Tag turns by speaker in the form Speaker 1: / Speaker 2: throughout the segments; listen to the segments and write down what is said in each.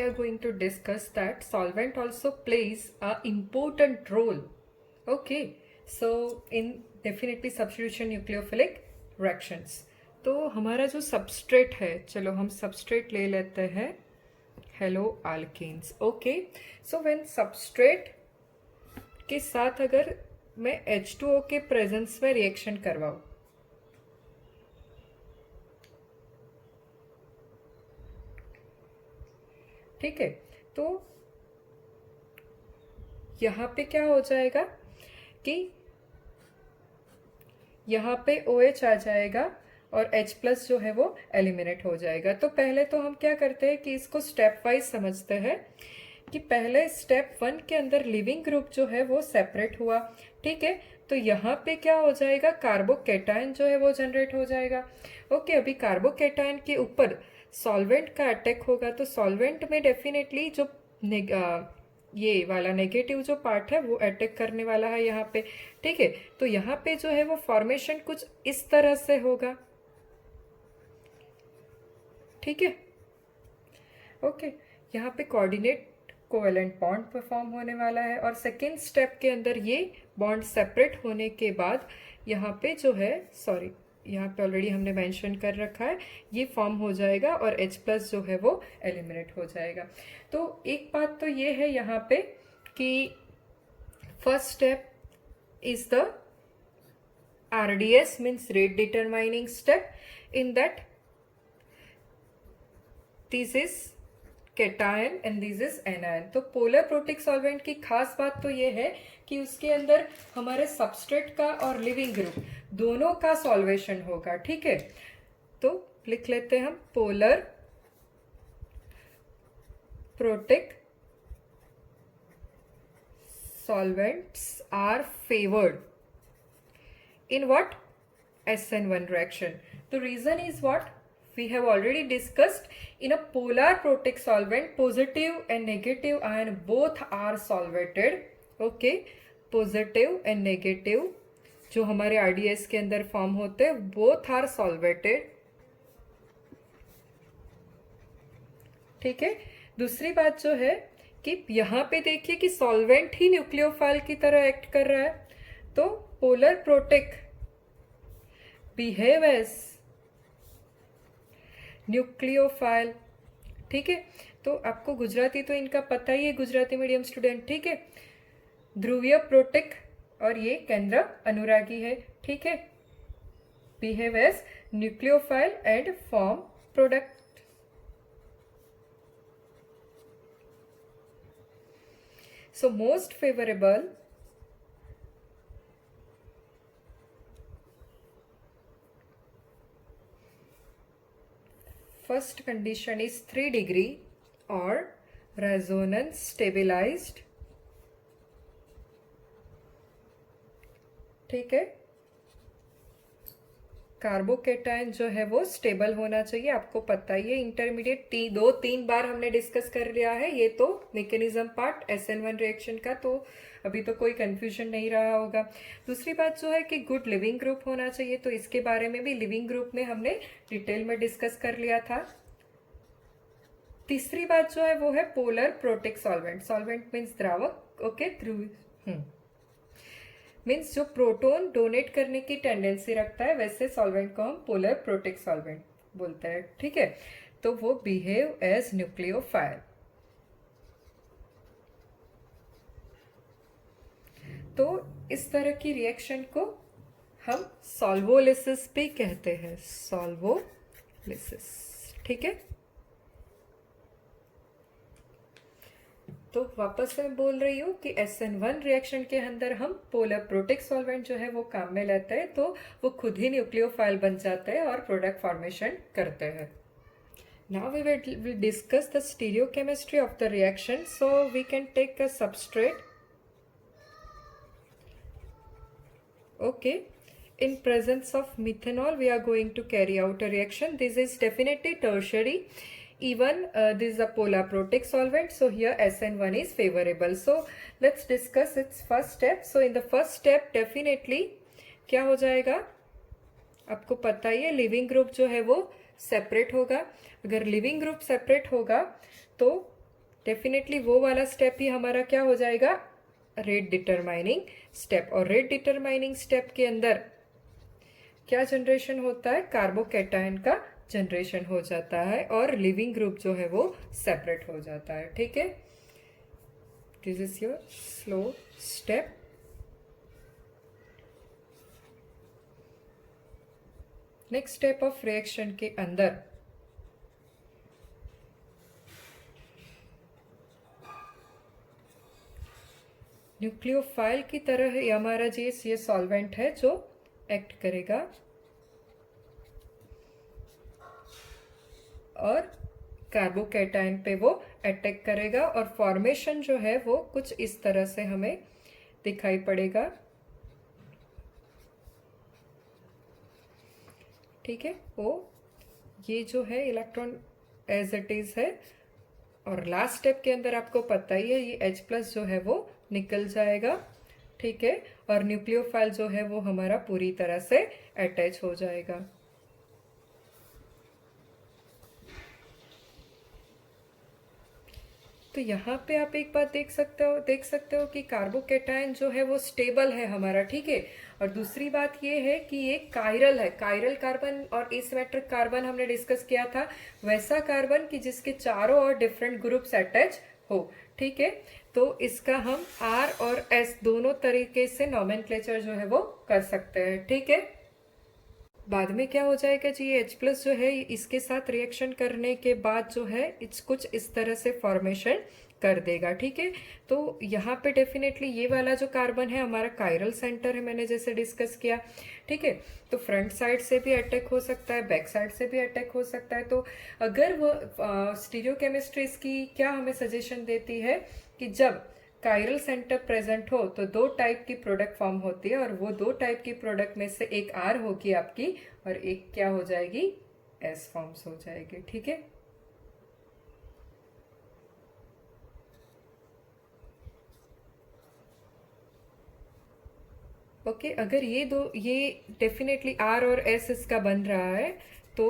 Speaker 1: are going to discuss that solvent also plays a important role. Okay, so in definitely substitution nucleophilic reactions. तो हमारा जो substrate है, चलो हम substrate ले लेते हैं haloalkanes. Okay, so when substrate के साथ अगर मैं H2O के प्रेजेंस में रिएक्शन करवाऊँ, ठीक है, तो यहाँ पे क्या हो जाएगा कि यहाँ पे OH आ जाएगा और H प्लस जो है वो एलिमिनेट हो जाएगा. तो पहले तो हम क्या करते हैं कि इसको स्टेप वाइज समझते हैं कि पहले स्टेप 1 के अंदर लिविंग ग्रुप जो है वो सेपरेट हुआ. ठीक है, तो यहाँ पे क्या हो जाएगा, कार्बोकेटायन जो है वो जनरेट हो जाएगा. ओके, अभी कार्बोकेटायन के ऊपर सॉल्वेंट का अटैक होगा तो सॉल्वेंट में डेफिनेटली जो ये वाला नेगेटिव जो पार्ट है वो अटैक करने वाला है यहाँ पे. ठीक है, तो यहाँ पे जो है वो फॉर्मेशन कुछ इस तरह से होगा. ठीक है, ओके, यहाँ पे कोऑर्डिनेट कोवेलेंट बॉन्ड परफॉर्म होने वाला है और सेकेंड स्टेप के अंदर ये बॉन्ड सेपरेट होने के बाद यहाँ पे जो है, सॉरी यहाँ पे ऑलरेडी हमने मेंशन कर रखा है, ये फॉर्म हो जाएगा और H प्लस जो है वो एलिमिनेट हो जाएगा. तो एक बात तो ये है यहाँ पे कि first step is the RDS means rate determining step. In that this is cation and this is anion. तो पोलर प्रोटिक सॉल्वेंट की खास बात तो ये है कि उसके अंदर हमारे सबस्ट्रेट का और लिविंग ग्रुप दोनों का सॉल्वेशन होगा. ठीक है, तो लिख लेते हैं हम polar protic solvents are favoured in what? SN1 reaction. The reason is what? We have already discussed. In a polar protic solvent, positive and negative ion both are solvated. Okay, positive and negative जो हमारे RDS के अंदर form होते हैं both are solvated. ठीक है, दूसरी बात जो है कि यहाँ पे देखिए कि सॉल्वेंट ही न्यूक्लियोफाइल की तरह एक्ट कर रहा है. तो polar protic behave as nucleophile. ठीक है, तो आपको गुजराती तो इनका पता ही है, गुजराती मीडियम स्टूडेंट. ठीक है, ध्रुवीय प्रोटिक और ये केंद्र अनुरागी है. ठीक है, behave as nucleophile and form product. So most favourable first condition is 3 degree or resonance stabilized. ठीक है, कार्बोकेटायन जो है वो स्टेबल होना चाहिए. आपको पता ही है, इंटरमीडिएट 2-3 बार हमने डिस्कस कर लिया है ये तो मैकेनिज्म पार्ट SN1 रिएक्शन का, तो अभी तो कोई कंफ्यूजन नहीं रहा होगा. दूसरी बात जो है कि गुड लिविंग ग्रुप होना चाहिए, तो इसके बारे में भी लिविंग ग्रुप में हमने डिटेल में डिस्कस कर लिया था. तीसरी बात जो है वो है polar protic solvent. Solvent means द्रावक. ओके, ध्रुव मीन्स जो प्रोटोन डोनेट करने की टेंडेंसी रखता है, वैसे सॉल्वेंट को हम पोलर प्रोटिक सॉल्वेंट बोलते हैं. ठीक है, तो वो बिहेव एज न्यूक्लियोफाइल. तो इस तरह की रिएक्शन को हम सॉल्वोलिसिस भी कहते हैं, सॉल्वोलिसिस. ठीक है, तो वापस मैं बोल रही हूँ कि SN1 रिएक्शन के अंदर हम पोलर प्रोटिक सॉल्वेंट जो है वो काम में लेते हैं, तो वो खुद ही न्यूक्लियोफाइल बन जाते हैं और प्रोडक्ट फॉर्मेशन करते हैं. Now we will discuss the stereochemistry of the reaction. So we can take a substrate. Okay, in presence of methanol we are going to carry out a reaction. This is definitely tertiary. Even this is a polar protic solvent, so here SN1 is favorable. So let's discuss its first step. So in the first step definitely क्या हो जाएगा, आपको पता ही है, leaving group जो है वो separate होगा. अगर लिविंग ग्रुप सेपरेट होगा तो डेफिनेटली वो वाला स्टेप ही हमारा क्या हो जाएगा, रेट डिटरमाइनिंग स्टेप। और रेट डिटरमाइनिंग स्टेप के अंदर क्या जनरेशन होता है, कार्बोकैटायन का जनरेशन हो जाता है और लिविंग ग्रुप जो है वो सेपरेट हो जाता है। ठीक है, this is your slow step. Next step of reaction के अंदर न्यूक्लियोफाइल की तरह ही हमारा ये सॉल्वेंट है जो एक्ट करेगा और कार्बोकैटायन पे वो अटैक करेगा और फॉर्मेशन जो है वो कुछ इस तरह से हमें दिखाई पड़ेगा। ठीक है, वो ये जो है इलेक्ट्रॉन एज इट इज है और लास्ट स्टेप के अंदर आपको पता ही है ये H+ जो है वो निकल जाएगा। ठीक है, और न्यूक्लियोफाइल जो है वो हमारा पूरी तरह से अटैच हो जाएगा। तो यहाँ पे आप एक बात देख सकते हो कि कार्बोकैटायन जो है वो स्टेबल है हमारा। ठीक है, और दूसरी बात ये है कि ये कायरल है। कायरल कार्बन और एसिमेट्रिक कार्बन हमने डिस्कस किया था, वैसा कार्बन कि जिसके चारों ओर डिफरेंट ग्रुप्स अटैच हो। ठीक है, तो इसका हम R और S दोनों तरीके से नॉमेनक्लेचर जो है वो कर सकते हैं। ठीक है, बाद में क्या हो जाएगा जी, ये H+ जो है इसके साथ रिएक्शन करने के बाद जो है कुछ इस तरह से फॉर्मेशन कर देगा। ठीक है, तो यहाँ पे डेफिनेटली ये वाला जो कार्बन है हमारा कायरल सेंटर है, मैंने जैसे डिस्कस किया। ठीक है, तो फ्रंट साइड से भी अटैक हो सकता है, बैक साइड से भी अटैक हो सकता है। तो अगर वो स्टीरियोकेमिस्ट्री इसकी क्या हमें सजेशन देती है कि जब कायरल सेंटर प्रेजेंट हो तो दो टाइप की प्रोडक्ट फॉर्म होती है और वो दो टाइप की प्रोडक्ट में से एक R होगी आपकी और एक क्या हो जाएगी, S फॉर्म्स हो जाएगी। ठीक है, ओके, अगर ये डेफिनेटली R और S इसका बन रहा है तो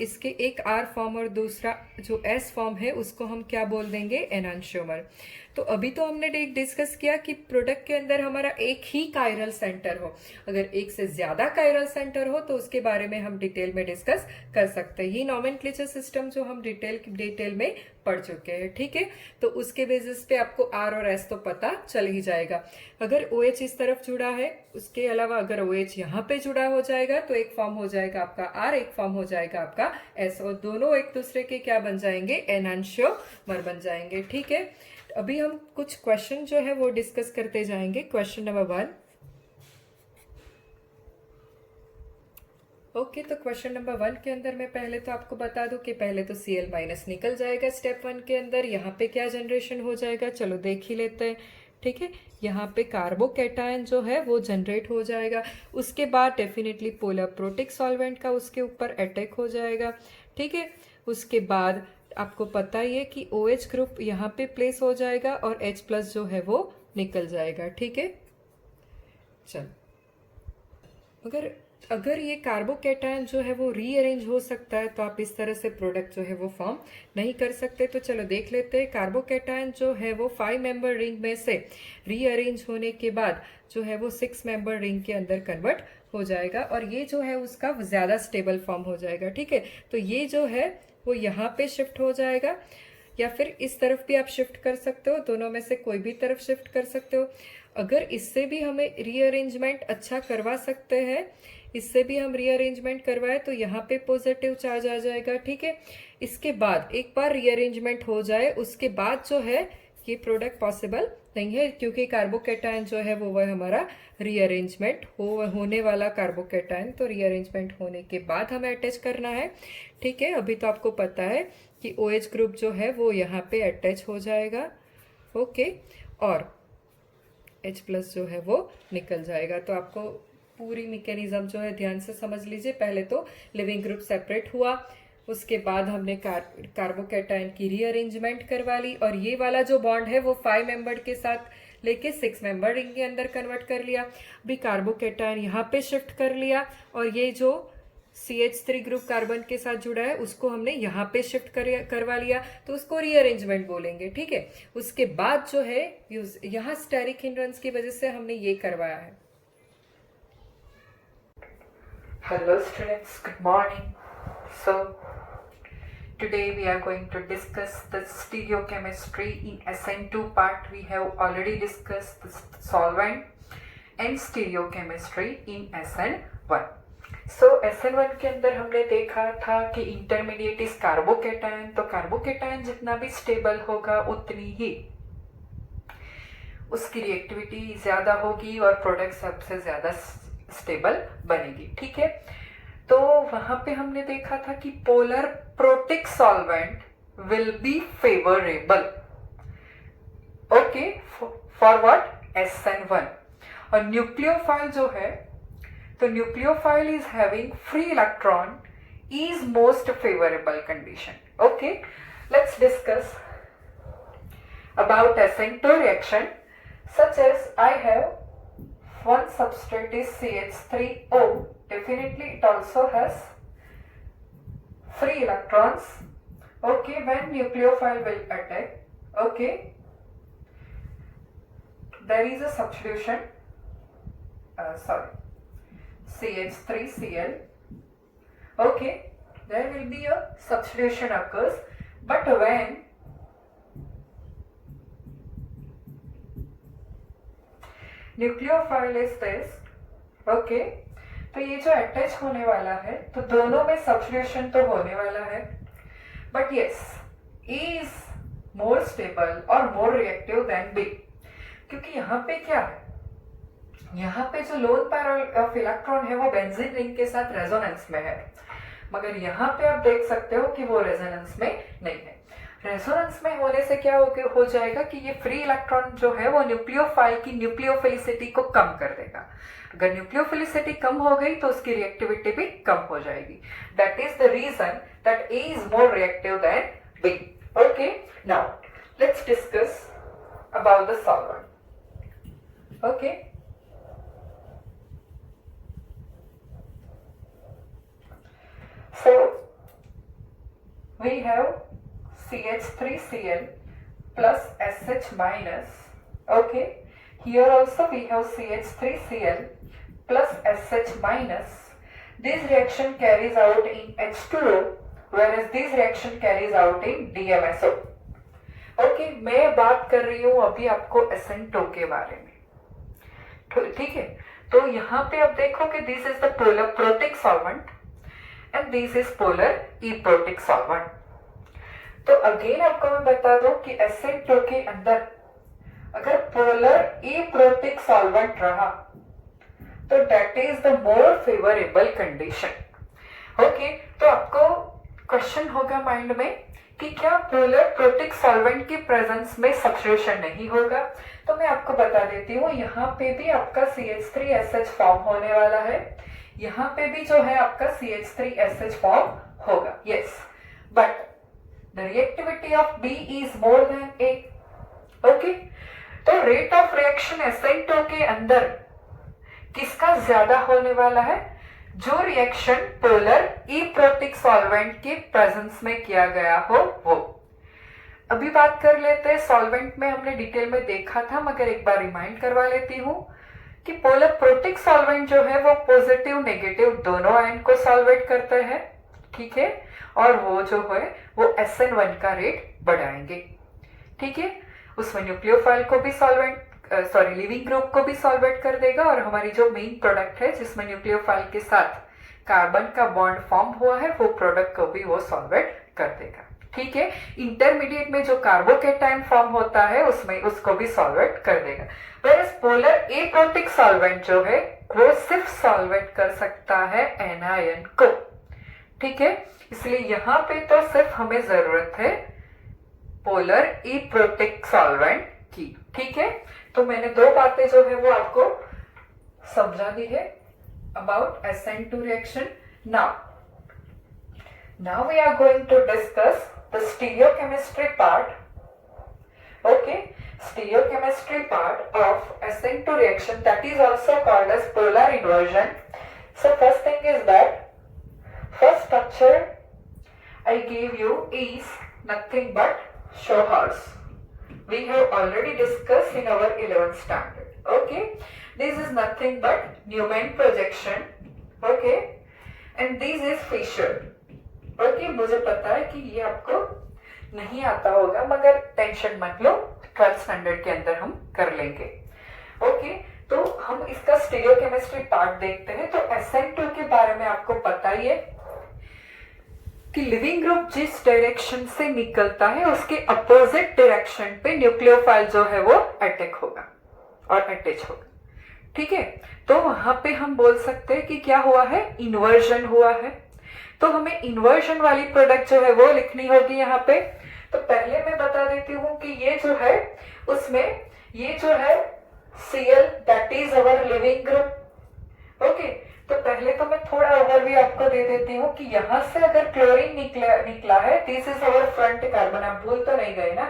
Speaker 1: इसके एक R फॉर्म और दूसरा जो S फॉर्म है उसको हम क्या बोल देंगे, एनांशियोमर। तो अभी तो हमने डिस्कस किया कि प्रोडक्ट के अंदर हमारा एक ही कायरल सेंटर हो, अगर एक से ज्यादा कायरल सेंटर हो तो उसके बारे में हम डिटेल में डिस्कस कर सकते हैं। ये नॉमेनक्लेचर सिस्टम जो हम डिटेल में पढ़ चुके हैं। ठीक है, तो उसके बेसिस पे आपको R और S तो पता चल ही जाएगा। अगर OH इस तरफ जुड़ा है, उसके अलावा अगर OH यहाँ पे जुड़ा हो जाएगा तो एक फॉर्म हो जाएगा आपका R, एक फॉर्म हो जाएगा आपका S और दोनों एक दूसरे के क्या बन जाएंगे, एनांशियोमर बन जाएंगे। ठीक है, अभी हम कुछ क्वेश्चन जो है वो डिस्कस करते जाएंगे। Question number 1। ओके, तो क्वेश्चन नंबर 1 के अंदर मैं पहले तो आपको बता दूं कि पहले तो Cl- निकल जाएगा स्टेप 1 के अंदर। यहाँ पे क्या जनरेशन हो जाएगा, चलो देख ही लेते हैं। ठीक है, यहाँ पे कार्बोकैटायन जो है वो जनरेट हो जाएगा। उसके बाद डेफिनेटली पोलर प्रोटिक सॉल्वेंट का उसके ऊपर अटैक हो जाएगा। ठीक है, उसके बाद आपको पता ही है कि OH ग्रुप यहाँ पे प्लेस हो जाएगा और H+ जो है वो निकल जाएगा। ठीक है, चल अगर ये कार्बोकैटायन जो है वो रीअरेंज हो सकता है तो आप इस तरह से प्रोडक्ट जो है वो फॉर्म नहीं कर सकते। तो चलो देख लेते हैं। कार्बोकैटायन जो है वो 5 मेंबर रिंग में से रीअरेंज होने के बाद जो है वो 6 मेंबर रिंग के अंदर कन्वर्ट हो जाएगा और ये जो है उसका ज्यादा स्टेबल फॉर्म हो जाएगा। ठीक है, तो ये जो है वो यहाँ पे शिफ्ट हो जाएगा या फिर इस तरफ भी आप शिफ्ट कर सकते हो, दोनों में से कोई भी तरफ शिफ्ट कर सकते हो। अगर इससे भी हमें रीअरेंजमेंट अच्छा करवा सकते हैं, इससे भी हम रीअरेंजमेंट करवाए तो यहाँ पे पॉजिटिव चार्ज आ जाएगा। ठीक है, इसके बाद एक बार रीअरेंजमेंट हो जाए उसके बाद जो है ये प्रोडक्ट पॉसिबल नहीं है क्योंकि कार्बोकैटायन जो है वो हमारा रीअरेंजमेंट होने वाला कार्बोकैटायन, तो रीअरेंजमेंट होने के बाद हमें अटैच करना है। ठीक है, अभी तो आपको पता है कि OH ग्रुप जो है वो यहाँ पे अटैच हो जाएगा। ओके, और H+ जो है वो निकल जाएगा। तो आपको पूरी मैकेनिज्म जो है ध्यान से समझ लीजिए। पहले तो लिविंग ग्रुप सेपरेट हुआ, उसके बाद हमने कार्बोकैटायन की रीअरेंजमेंट करवा ली और ये वाला जो बॉन्ड है वो 5 मेंबर के साथ लेके 6 मेंबर रिंग के अंदर कन्वर्ट कर लिया। अभी कार्बोकैटायन यहाँ पे शिफ्ट कर लिया और ये जो CH3 ग्रुप कार्बन के साथ जुड़ा है, उसको हमने यहाँ पे शिफ्ट करवा लिया, तो उसको रीअरेंजमेंट बोलेंगे, ठीक है। उसके बाद जो है यहाँ स्टेरिक हिंड्रेंस की वजह से हमने ये करवाया है।
Speaker 2: Hello students, good morning. So today we are going to discuss the stereochemistry in SN2 part. We have already discussed the solvent and stereochemistry in SN1. So SN1 के अंदर हमने देखा था कि इंटरमीडिएट इज कार्बोकेटायन, तो carbocation जितना भी stable होगा उतनी ही उसकी रिएक्टिविटी ज्यादा होगी और प्रोडक्ट सबसे ज्यादा स्टेबल बनेगी, ठीक है। तो वहां पे हमने देखा था कि polar protic solvent will be favourable, okay, for what, SN1। और न्यूक्लियोफाइल जो है, तो nucleophile is having free electron is most favorable condition. Okay, let's discuss about SN2 reaction, such as I have one substrate is CH3O. Definitely it also has free electrons. Okay, when nucleophile will attack, okay, there is a substitution, CH3Cl. Okay, there will be a substitution occurs, but when nucleophile is this, okay, तो ये जो attach होने वाला है, तो दोनों में substitution तो होने वाला है, but yes A is more stable और मोर रिएक्टिव देन बी, क्योंकि यहाँ पे क्या है, यहाँ पे जो लोन पैर ऑफ इलेक्ट्रॉन है वो बेंजीन रिंग के साथ रेजोनेंस में है, मगर यहाँ पे आप देख सकते हो कि वो रेजोनेंस में नहीं है। रेजोनेंस में होने से क्या हो जाएगा कि ये फ्री इलेक्ट्रॉन जो है वो न्यूक्लियोफाइल की न्यूक्लियोफिलिसिटी को कम कर देगा। अगर न्यूक्लियोफिलिसिटी कम हो गई तो उसकी रिएक्टिविटी भी कम हो जाएगी। That is the reason that A is more reactive than B. Okay, now let's discuss about the solvent. Okay, so we have CH3Cl plus SH minus. Okay, here also we have CH3Cl plus SH minus. This reaction carries out in H2O, whereas this reaction carries out in DMSO. Okay, मैं बात कर रही हूँ अभी आपको SN2 के बारे में, ठीक है। तो यहाँ पे आप देखो कि this is the polar protic solvent and this is polar eprotic solvent. तो अगेन आपको मैं बता दूं कि SN2 के अंदर अगर पोलर eprotic solvent रहा तो that is the more favorable condition. Okay, तो आपको क्वेश्चन होगा माइंड में कि क्या पोलर प्रोटिक सॉल्वेंट की प्रेजेंस में सब्स्टिट्यूशन नहीं होगा, तो मैं आपको बता देती हूँ यहाँ पे भी आपका CH3SH फॉर्म होने वाला है, यहाँ पे भी जो है आपका CH3SH फॉर्म होगा, yes, but the reactivity of B is more than A। Okay, तो रेट ऑफ रिएक्शन SN2 के अंदर किसका ज्यादा होने वाला है, जो रिएक्शन पोलर eprotic सॉल्वेंट के प्रेजेंस में किया गया हो वो। अभी बात कर लेते हैं सॉल्वेंट में, हमने डिटेल में देखा था मगर एक बार रिमाइंड करवा लेती हूँ कि पोलर प्रोटिक सॉल्वेंट जो है वो पॉजिटिव नेगेटिव दोनों आयन को सॉल्वेट करता है, ठीक है, और वो जो है वो SN1 का रेट बढ़ाएंगे, ठीक है। उसमें न्यूक्लियोफाइल को भी लिविंग ग्रुप को भी सॉल्वेट कर देगा, और हमारी जो मेन प्रोडक्ट है जिसमें न्यूक्लियोफाइल के साथ कार्बन का बॉन्ड फॉर्म हुआ है वो प्रोडक्ट को भी वो सॉल्वेट कर देगा, ठीक है। इंटरमीडिएट में जो कार्बोकेटायन फॉर्म होता है उसमें उसको भी सॉल्वेट कर देगा। वेयरएज पोलर एप्रोटिक सॉल्वेंट जो है वो सिर्फ सॉल्वेट कर सकता है एनायन को, ठीक है। इसलिए यहाँ पे तो सिर्फ हमें जरूरत है पोलर एप्रोटिक सॉल्वेंट की, ठीक है। तो मैंने दो बातें जो है वो आपको समझा दी है about SN2 reaction. Now we are going to discuss the stereochemistry part. Okay, stereochemistry part of SN2 reaction, that is also called as polar inversion. So first thing is that first structure I gave you is nothing but show horse. We have already discussed in our 11th standard. Okay, this is nothing but Newman projection. Okay, and this is Fisher. Okay, मुझे पता है कि ये आपको नहीं आता होगा, मगर टेंशन मत लो, 12th स्टैंडर्ड के अंदर हम कर लेंगे. ओके, तो हम इसका स्टीरियोकेमिस्ट्री पार्ट देखते हैं. तो SN2 के बारे में आपको पता ही है कि लिविंग ग्रुप जिस डायरेक्शन से निकलता है उसके अपोजिट डायरेक्शन पे न्यूक्लियोफाइल जो है वो अटैक होगा और अटैच होगा. ठीक है, तो वहां पे हम बोल सकते हैं कि क्या हुआ है, इन्वर्जन हुआ है. तो हमें इन्वर्जन वाली प्रोडक्ट जो है वो लिखनी होगी यहाँ पे. तो पहले मैं बता देती हूँ कि ये जो है उसमें ये जो है Cl that is our leaving group. Okay, तो पहले तो मैं थोड़ा ओवरव्यू आपको दे देती हूँ कि यहाँ से अगर क्लोरीन निकला है, this is our front carbon. आप भूल तो नहीं गए ना,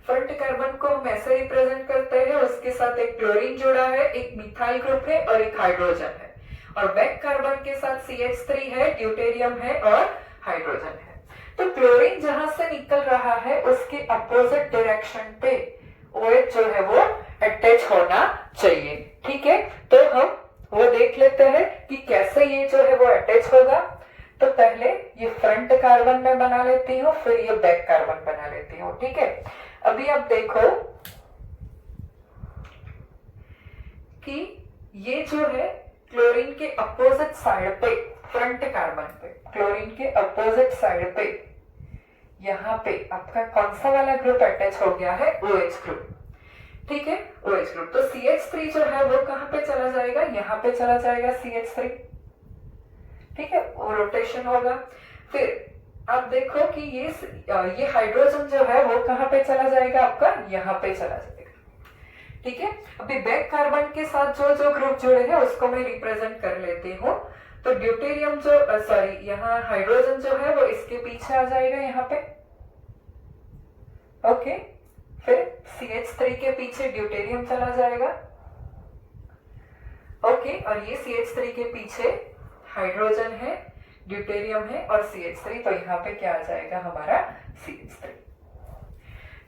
Speaker 2: फ्रंट कार्बन को हम ऐसे रिप्रेजेंट करते हैं, उसके साथ एक क्लोरीन जुड़ा है, एक मिथाइल ग्रुप है और एक हाइड्रोजन है, और बैक कार्बन के साथ CH3 है, ड्यूटेरियम है और हाइड्रोजन है. तो क्लोरीन जहां से निकल रहा है उसके अपोजिट डायरेक्शन पे OH जो है वो अटैच होना चाहिए. ठीक है, तो हम वो देख लेते हैं कि कैसे ये जो है वो अटैच होगा. तो पहले ये फ्रंट कार्बन में बना लेती हूँ, फिर ये बैक कार्बन बना लेती हूँ. ठीक है, अभी आप देखो कि ये जो है क्लोरीन के अपोजिट साइड पे, फ्रंट कार्बन पे, क्लोरीन के अपोजिट साइड पे यहाँ पे आपका कौन सा वाला ग्रुप अटैच हो गया है, OH ग्रुप. ठीक है, OH ग्रुप. तो CH3 जो है वो कहां पे चला जाएगा, यहाँ पे चला जाएगा CH3. ठीक है, वो रोटेशन होगा. फिर आप देखो कि ये हाइड्रोजन जो है वो कहां पे चला जाएगा, आपका यहाँ पे चला जाएगा. ठीक है, अभी बैक कार्बन के साथ जो जो ग्रुप जुड़े हैं उसको मैं रिप्रेजेंट कर लेती हूँ. तो ड्यूटेरियम जो यहाँ हाइड्रोजन जो है वो इसके पीछे आ जाएगा यहाँ पे. ओके, फिर CH3 के पीछे ड्यूटेरियम चला जाएगा. ओके, और ये CH3 के पीछे हाइड्रोजन है, ड्यूटेरियम है और CH3. तो यहाँ पे क्या आ जाएगा, हमारा CH3.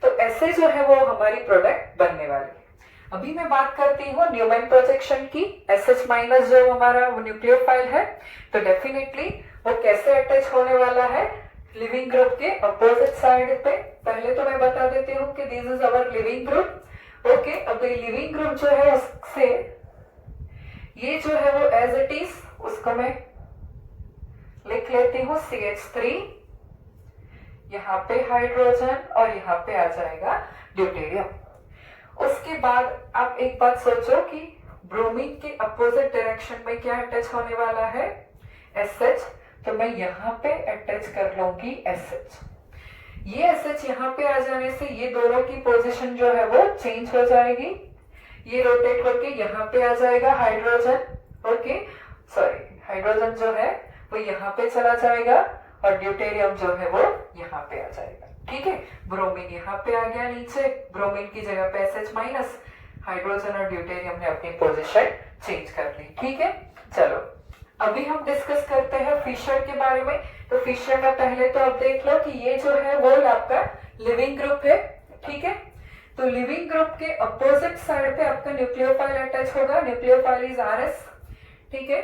Speaker 2: तो ऐसे जो है वो हमारी प्रोडक्ट बनने वाली है. अभी मैं बात करती हूँ न्यूमैन प्रोजेक्शन की. SH माइनस जो हमारा वो न्यूक्लियोफाइल है, तो डेफिनेटली वो कैसे अटैच होने वाला है, लिविंग ग्रुप के अपोजिट साइड पे. पहले तो मैं बता देती हूँ कि this is our leaving group. Okay, अब ये लिविंग ग्रुप जो है उससे ये जो है वो एज इट इज उसको मैं लिख लेती हूँ CH3, यहाँ पे हाइड्रोजन और यहाँ पे आ जाएगा ड्यूटेरियम. उसके बाद आप एक बात सोचो कि ब्रोमीन के अपोजिट डायरेक्शन में क्या अटैच होने वाला है, SH. तो मैं यहाँ पे अटैच कर लूंगी SH. ये SH यहाँ पे आ जाने से ये दोनों की पोजीशन जो है वो चेंज हो जाएगी. ये रोटेट होके यहाँ पे आ जाएगा हाइड्रोजन. ओके, सॉरी, हाइड्रोजन जो है वो यहाँ पे चला जाएगा और ड्यूटेरियम जो है वो यहाँ पे आ जाएगा. ठीक है, ब्रोमीन यहाँ पे आ गया नीचे, ब्रोमीन की जगह पे SH माइनस, हाइड्रोजन और ड्यूटेरियम ने अपनी पोजीशन चेंज कर ली. ठीक है, चलो अभी हम डिस्कस करते हैं फिशर के बारे में. तो फिशर का पहले तो आप देख लो कि ये जो है वो आपका लिविंग ग्रुप है. ठीक है, तो लिविंग ग्रुप के अपोजिट साइड पे आपका न्यूक्लियोफाइल अटैच होगा. Nucleophile is RS. ठीक है,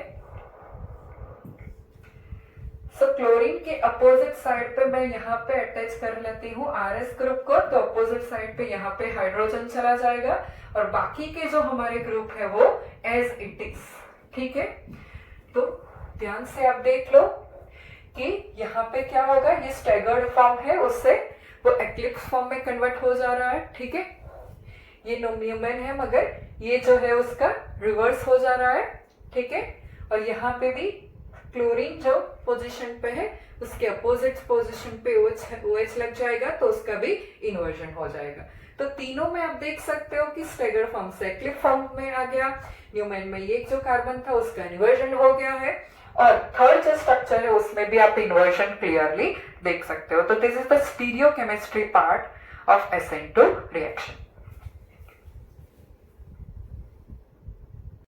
Speaker 2: सो क्लोरीन के अपोजिट साइड पे मैं यहाँ पे अटैच कर लेती हूँ RS ग्रुप को. तो अपोजिट साइड पे यहाँ पे हाइड्रोजन चला जाएगा और बाकी के जो हमारे ग्रुप है वो एज इट इज. ठीक है, तो ध्यान से आप देख लो कि यहाँ पे क्या होगा, ये स्टैगर्ड फॉर्म है उससे वो एक्लिप्स फॉर्म में कन्वर्ट हो जा रहा है. ठीक है, ये न्यूमैन है मगर ये जो है उसका रिवर्स हो जा रहा है. ठीक है, और यहाँ पे भी क्लोरीन जो पोजीशन पे है उसके अपोजिट पोजीशन पे OH लग जाएगा, तो उसका भी इन्वर्जन हो जाएगा. तो तीनों में आप देख सकते हो कि स्टैगर फॉर्म से एक्लिप फॉर्म में आ गया. न्यूमैन में ये जो कार्बन था उसका इन्वर्जन हो गया है, और थर्ड जो स्ट्रक्चर है उसमें भी आप इन्वर्जन क्लियरली देख सकते हो. तो this is the stereochemistry part of SN2 reaction.